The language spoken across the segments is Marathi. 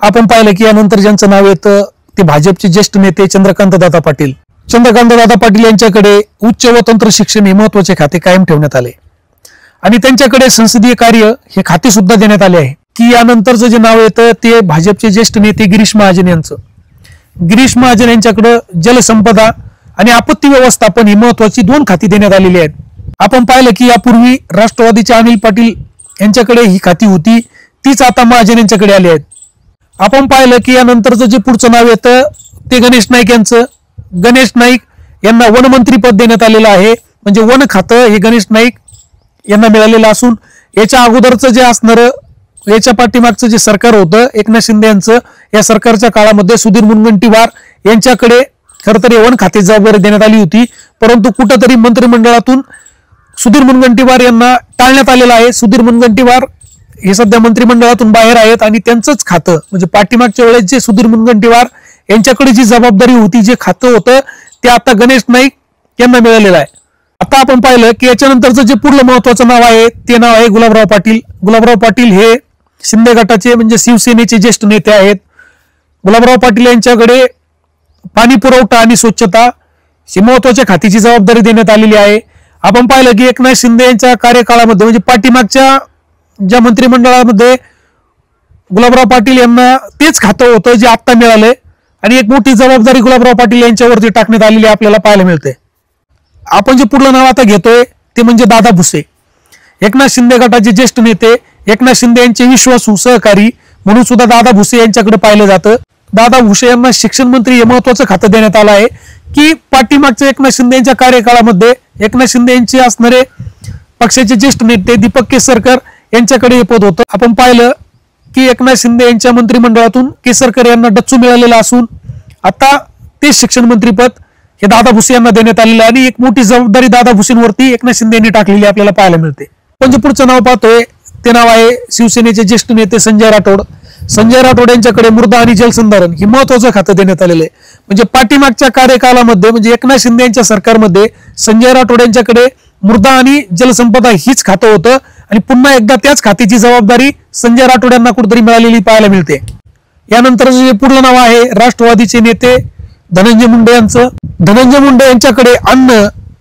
आपण पाहिलं की यानंतर ज्यांचं नाव येतं ते भाजपचे ज्येष्ठ नेते चंद्रकांतदादा पाटील. चंद्रकांतदादा पाटील यांच्याकडे उच्च व तंत्र शिक्षण हे महत्वाचे खाते कायम ठेवण्यात आले आणि त्यांच्याकडे संसदीय कार्य हे खाते सुद्धा देण्यात आले आहे. की यानंतरचं जे नाव येतं ते भाजपचे ज्येष्ठ नेते गिरीश महाजन यांचं. गिरीश महाजन यांच्याकडे जलसंपदा आणि आपत्ती व्यवस्थापन ही महत्वाची 2 खाती देण्यात आलेली आहेत. आपण पाहिलं की यापूर्वी राष्ट्रवादीचे अनिल पाटील यांच्याकडे ही खाती होती, तीच आता महाजन यांच्याकडे आली आहेत. आपण पाहिलं की यानंतरचं जे पुढचं नाव येतं ते गणेश नाईक यांचं. गणेश नाईक यांना वनमंत्री पद देण्यात आलेलं आहे. म्हणजे वन खातं हे गणेश नाईक यांना मिळालेलं असून याच्या अगोदरचं जे असणारं याच्या पाठीमागचं जे सरकार होतं एकनाथ शिंदे यांचं, या सरकारच्या काळामध्ये सुधीर मुनगंटीवार यांच्याकडे खरं तर वन खाते जबाबदारी देण्यात आली होती. परंतु कुठंतरी मंत्रिमंडळातून सुधीर मुनगंटीवार यांना टाळण्यात आलेलं आहे. सुधीर मुनगंटीवार हे सध्या मंत्रिमंडळातून बाहेर आहेत आणि त्यांचंच खातं म्हणजे पाठीमागच्या वेळेस जे सुधीर मुनगंटीवार यांच्याकडे जी जबाबदारी होती, जे खातं होतं ते आता गणेश नाईक यांना मिळालेलं आहे. आता आपण पाहिलं की याच्यानंतरचं जे पुढलं महत्वाचं नाव आहे ते नाव आहे गुलाबराव पाटील. गुलाबराव पाटील हे शिंदे गटाचे म्हणजे शिवसेनेचे ज्येष्ठ नेते आहेत. गुलाबराव पाटील यांच्याकडे पाणी पुरवठा आणि स्वच्छता ही महत्वाच्या खात्याची जबाबदारी देण्यात आलेली आहे. आपण पाहिलं की एकनाथ शिंदे यांच्या कार्यकाळामध्ये म्हणजे पाठीमागच्या ज्या मंत्रिमंडळामध्ये गुलाबराव पाटील यांना तेच खातं होतं जे आत्ता मिळालंय आणि एक मोठी जबाबदारी गुलाबराव पाटील यांच्यावरती टाकण्यात आलेली आपल्याला पाहायला मिळते. आपण जे पुढलं नाव आता घेतोय ते म्हणजे दादा भुसे. एकनाथ शिंदे गटाचे ज्येष्ठ नेते, एकनाथ शिंदे यांचे विश्वासू सहकारी म्हणून सुद्धा दादा भुसे यांच्याकडे पाहिलं जातं. दादा भुसे यांना शिक्षण मंत्री हे महत्वाचं खातं देण्यात आलं आहे. की पाठीमागच्या एकनाथ शिंदे यांच्या कार्यकाळामध्ये एकनाथ शिंदे यांचे असणारे पक्षाचे ज्येष्ठ नेते दीपक केसरकर यांच्याकडे हे पद होतं. आपण पाहिलं की एकनाथ शिंदे यांच्या मंत्रिमंडळातून केसरकर यांना डच्चू मिळालेला असून आता ते शिक्षण मंत्री पद हे दादा भुसे यांना देण्यात आलेलं आहे आणि एक मोठी जबाबदारी दादा भुसेंवरती एकनाथ शिंदे यांनी टाकलेली आपल्याला पाहायला मिळते. पण जे पुढचं नाव पाहतोय ते नाव आहे शिवसेनेचे ज्येष्ठ नेते संजय राठोड. संजय राठोड यांच्याकडे मृदा आणि जलसंधारण हे महत्वाचं खातं देण्यात आलेलं आहे. म्हणजे पाठीमागच्या कार्यकाळामध्ये म्हणजे एकनाथ शिंदे यांच्या सरकारमध्ये संजय राठोड यांच्याकडे मृदा आणि जलसंपदा हीच खातं होतं आणि पुन्हा एकदा त्याच खात्याची जबाबदारी संजय राठोड यांना कुठेतरी मिळालेली पाहायला मिळते. यानंतर जे पुढलं नाव आहे राष्ट्रवादीचे नेते धनंजय मुंडे यांचं. धनंजय मुंडे यांच्याकडे अन्न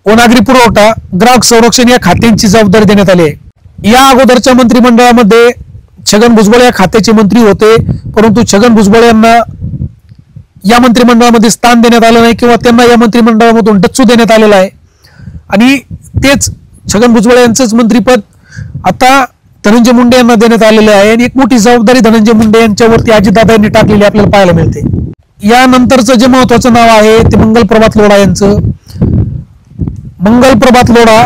व नागरी पुरवठा, ग्राहक संरक्षण या खात्यांची जबाबदारी देण्यात आली आहे. या अगोदरच्या मंत्रिमंडळामध्ये छगन भुजबळ या खात्याचे मंत्री होते, परंतु छगन भुजबळ यांना या मंत्रिमंडळामध्ये स्थान देण्यात आलं नाही किंवा त्यांना या मंत्रिमंडळामधून डच्चू देण्यात आलेला आहे आणि तेच छगन भुजबळ यांचंच मंत्रिपद आता धनंजय मुंडे यांना देण्यात आलेलं आहे आणि एक मोठी जबाबदारी धनंजय मुंडे यांच्यावरती अजितदादा यांनी टाकलेली आपल्याला पाहायला मिळते. यानंतरचं जे महत्वाचं नाव आहे ते मंगल प्रभात लोढा यांचं. मंगल प्रभात लोढा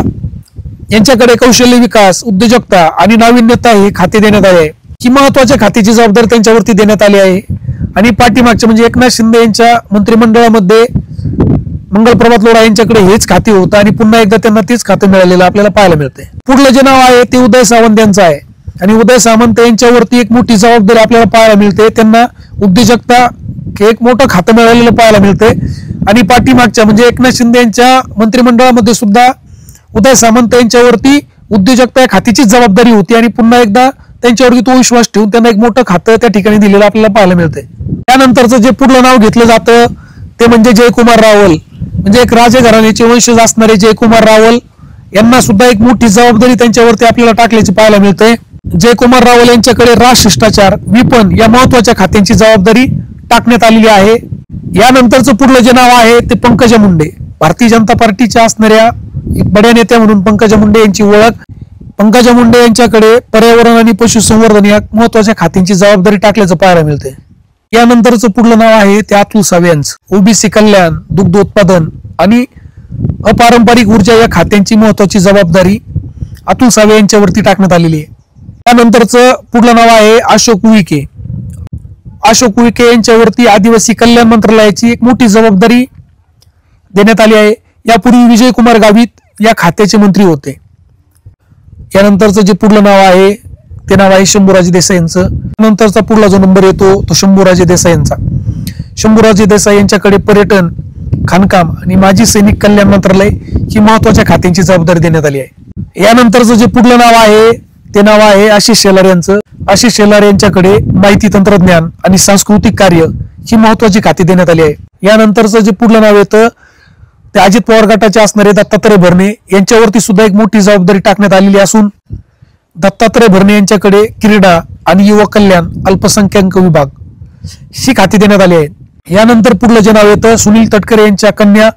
यांच्याकडे कौशल्य विकास, उद्योजकता आणि नाविन्यता हे खाते देण्यात आले आहे. ही महत्वाच्या खात्याची जबाबदारी त्यांच्यावरती देण्यात आली आहे आणि पाठीमागच्या म्हणजे एकनाथ शिंदे यांच्या मंत्रिमंडळामध्ये मंगल प्रभात लोढा यांच्याकडे हेच खाते होतं आणि पुन्हा एकदा त्यांना तेच खातं मिळालेलं आपल्याला पाहायला मिळते. पुढलं जे नाव आहे ते उदय सामंत यांचं आहे आणि उदय सामंत यांच्यावरती एक मोठी जबाबदारी आपल्याला पाहायला मिळते. त्यांना उद्योजकता हे एक मोठं खातं मिळालेलं पाहायला मिळते आणि पाठीमागच्या म्हणजे एकनाथ शिंदे यांच्या मंत्रिमंडळामध्ये सुद्धा उदय सामंत यांच्यावरती उद्योजकता या खात्याचीच जबाबदारी होती आणि पुन्हा एकदा त्यांच्यावरती तो विश्वास ठेवून त्यांना एक मोठं खातं त्या ठिकाणी दिलेलं आपल्याला पाहायला मिळते. त्यानंतरचं जे पुढलं नाव घेतलं जातं ते म्हणजे जयकुमार रावल. म्हणजे एक राजघराण्याचे वंशज असणारे जयकुमार रावल यांना सुद्धा एक मोठी जबाबदारी त्यांच्यावरती आपल्याला टाकल्याची पाहायला मिळते. जयकुमार रावल यांच्याकडे राजशिष्टाचार, विपणन या महत्वाच्या खात्यांची जबाबदारी टाकण्यात आलेली आहे. यानंतरचं पुढलं जे नाव आहे ते पंकजा मुंडे. भारतीय जनता पार्टीच्या असणाऱ्या एक बड्या नेत्या म्हणून पंकजा मुंडे यांची ओळख. पंकजा मुंडे यांच्याकडे पर्यावरण आणि पशुसंवर्धन या महत्वाच्या खात्यांची जबाबदारी टाकल्याचं पाहायला मिळते. यानंतरचं पुढलं नाव आहे ते अतुल सावे यांचं. ओबीसी कल्याण, दुग्ध उत्पादन आणि अपारंपरिक ऊर्जा या खात्यांची महत्वाची जबाबदारी अतुल सावे यांच्यावरती टाकण्यात आलेली आहे. त्यानंतरचं पुढलं नाव आहे अशोक उईके. अशोक उईके यांच्यावरती आदिवासी कल्याण मंत्रालयाची एक मोठी जबाबदारी देण्यात आली आहे. यापूर्वी विजयकुमार गावित या खात्याचे मंत्री होते. यानंतरचं जे पुढलं नाव आहे ते नाव आहे शंभूराजे देसाई यांचं. नंतरचा पुढला जो नंबर येतो तो शंभूराजे देसाई यांचा. शंभूराजे देसाई यांच्याकडे पर्यटन, खाणकाम आणि माजी सैनिक कल्याण मंत्रालय ही महत्वाच्या खात्यांची जबाबदारी देण्यात आली आहे. यानंतरचं जे पुढलं नाव आहे ते नाव आहे आशिष शेलार यांचं. आशिष शेलार यांच्याकडे माहिती तंत्रज्ञान आणि सांस्कृतिक कार्य ही महत्वाची खाती देण्यात आली आहे. यानंतरचं जे पुढलं नाव येतं ते अजित पवार गटाचे असणारे दत्तात्रय भरणे यांच्यावरती सुद्धा एक मोठी जबाबदारी टाकण्यात आलेली असून दत्तात्रय भरणे यांच्याकडे क्रीडा आणि युवक कल्याण अल्पसंख्याक विभाग ही खाती देण्यात आली आहेत. यानंतर पुढलं जे नाव येतं सुनील तटकरे यांच्या कन्या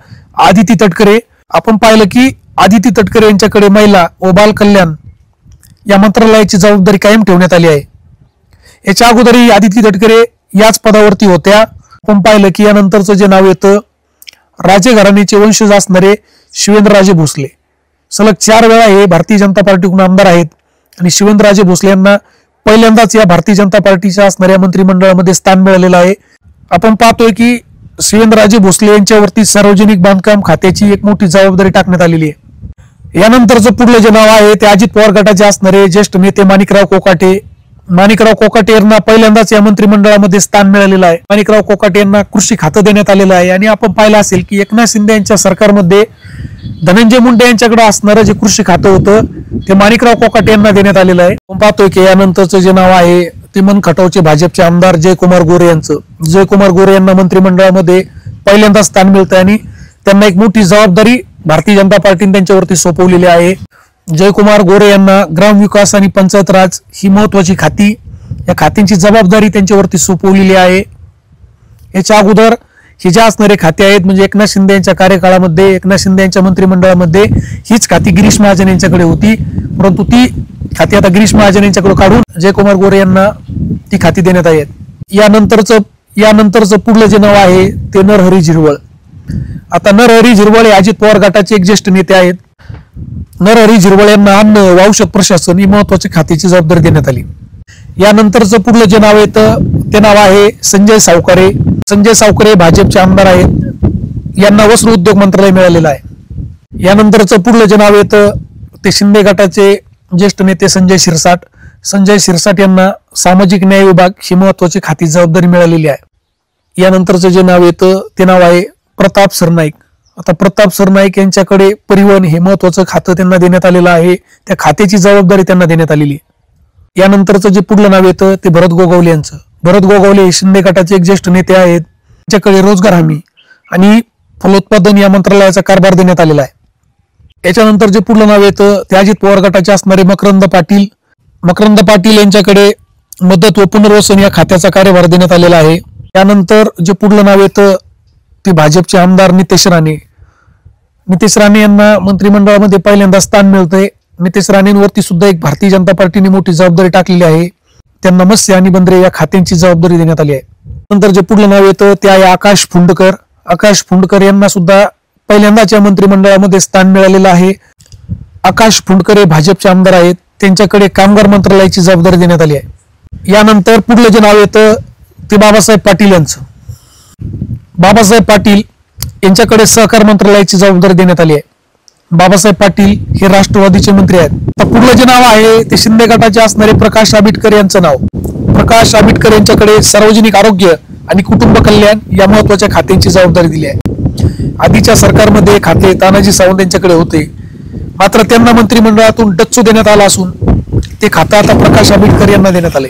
आदिती तटकरे. आपण पाहिलं की आदिती तटकरे यांच्याकडे महिला व बाल कल्याण या मंत्रालयाची जबाबदारी कायम ठेवण्यात आली आहे. याच्या अगोदरही आदिती तटकरे याच पदावरती होत्या. आपण पाहिलं की यानंतरचं जे नाव येतं राजे घराण्याचे वंशज असणारे शिवेंद्रराजे भोसले. सलग 4 वेळा हे भारतीय जनता पार्टीकडून आमदार आहेत आणि शिवेंद्रराजे भोसले यांना पहिल्यांदाच या भारतीय जनता पार्टीच्या असणाऱ्या मंत्रिमंडळामध्ये स्थान मिळालेलं आहे. आपण पाहतोय की शिवेंद्रराजे भोसले यांच्यावरती सार्वजनिक बांधकाम खात्याची एक मोठी जबाबदारी टाकण्यात आलेली आहे. यानंतरचं पुढलं जे नाव आहे ते अजित पवार गटाचे असणारे ज्येष्ठ नेते माणिकराव कोकाटे. माणिकराव कोकाटे यांना पहिल्यांदाच या मंत्रिमंडळामध्ये स्थान मिळालेलं आहे. माणिकराव कोकाटे यांना कृषी खातं देण्यात आलेलं आहे आणि आपण पाहिलं असेल की एकनाथ शिंदे यांच्या सरकारमध्ये धनंजय मुंडे यांच्याकडे असणारं जे कृषी खातं होतं ते माणिकराव कोकाटे यांना देण्यात आलेलं आहे. आपण पाहतोय की यानंतरचं जे नाव आहे ते मनखटावचे भाजपचे आमदार जयकुमार गोरे यांचं. जयकुमार गोरे यांना मंत्रिमंडळामध्ये पहिल्यांदा स्थान मिळतं आणि त्यांना एक मोठी जबाबदारी भारतीय जनता पार्टीने त्यांच्यावरती सोपवलेली आहे. जयकुमार गोरे यांना ग्रामविकास आणि पंचायत राज ही महत्वाची खाती या खात्यांची जबाबदारी त्यांच्यावरती सोपवलेली आहे. याच्या अगोदर हे जे असणारे खाते आहेत म्हणजे एकनाथ शिंदे यांच्या कार्यकाळामध्ये एकनाथ शिंदे यांच्या मंत्रिमंडळामध्ये हीच खाती गिरीश महाजन यांच्याकडे होती, परंतु ती खाती आता गिरीश महाजन यांच्याकडे काढून जयकुमार गोरे यांना ती खाती देण्यात आहेत. यानंतरचं पुढलं जे नाव आहे ते नरहरी झिरवळ. आता नरहरी झिरवळ हे अजित पवार गटाचे एक ज्येष्ठ नेते आहेत. नरहरी झिरवळ यांना अन्न व औषध प्रशासन ही महत्वाची खात्याची जबाबदारी देण्यात आली. यानंतरचं पुढलं जे नाव येतं ते नाव आहे संजय सावकारे. संजय सावकारे भाजपचे आमदार आहेत. यांना वस्त्र उद्योग मंत्रालय मिळालेलं आहे. यानंतरचं पुढलं जे नाव येतं ते शिंदे गटाचे ज्येष्ठ नेते संजय शिरसाट. संजय शिरसाट यांना सामाजिक न्याय विभाग ही महत्वाची खाती जबाबदारी मिळालेली आहे. यानंतरचं जे नाव येतं ते नाव आहे प्रताप सरनाईक. आता प्रताप सरनाईक यांच्याकडे परिवहन हे महत्वाचं खातं त्यांना देण्यात आलेलं आहे. त्या खात्याची जबाबदारी त्यांना देण्यात आलेली आहे. यानंतरचं जे पुढलं नाव येतं ते भरत गोगावले यांचं. भरत गोगावले हे शिंदे गटाचे एक ज्येष्ठ नेते आहेत. त्यांच्याकडे रोजगार हमी आणि फलोत्पादन या मंत्रालयाचा कारभार देण्यात आलेला आहे. याच्यानंतर जे पुढलं नाव येतं ते अजित पवार गटाचे असणारे मकरंद पाटील. मकरंद पाटील यांच्याकडे मदत व पुनर्वसन या खात्याचा कार्यभार देण्यात आलेला आहे. त्यानंतर जे पुढलं नाव येतं ते भाजपचे आमदार नितेश राणे. नितेश राणे यांना मंत्रिमंडळामध्ये पहिल्यांदा स्थान मिळतंय. नितेश राणेंवरती सुद्धा एक भारतीय जनता पार्टीने मोठी जबाबदारी टाकलेली आहे. त्यांना मत्स्य आणि बंदरे या खात्यांची जबाबदारी देण्यात आली आहे. नंतर जे पुढलं नाव येतं ते आहे आकाश फुंडकर. आकाश फुंडकर यांना सुद्धा पहिल्यांदाच या मंत्रिमंडळामध्ये स्थान मिळालेलं आहे. आकाश फुंडकर हे भाजपचे आमदार आहेत. त्यांच्याकडे कामगार मंत्रालयाची जबाबदारी देण्यात आली आहे. यानंतर पुढलं जे नाव येतं ते बाबासाहेब पाटील यांचं. बाबासाहेब पाटील यांच्याकडे सहकार मंत्रालयाची जबाबदारी देण्यात आली आहे. बाबासाहेब पाटील हे राष्ट्रवादीचे मंत्री आहेत. आता पुढलं जे नाव आहे ते शिंदे गटाचे असणारे प्रकाश आंबेडकर यांचं नाव. प्रकाश आंबेडकर यांच्याकडे सार्वजनिक आरोग्य आणि कुटुंब कल्याण या महत्वाच्या खात्यांची जबाबदारी दिली आहे. आधीच्या सरकारमध्ये खाते तानाजी सावंत यांच्याकडे होते, मात्र त्यांना मंत्रिमंडळातून डच्चू देण्यात आला असून ते खातं आता प्रकाश आंबेडकर यांना देण्यात आले.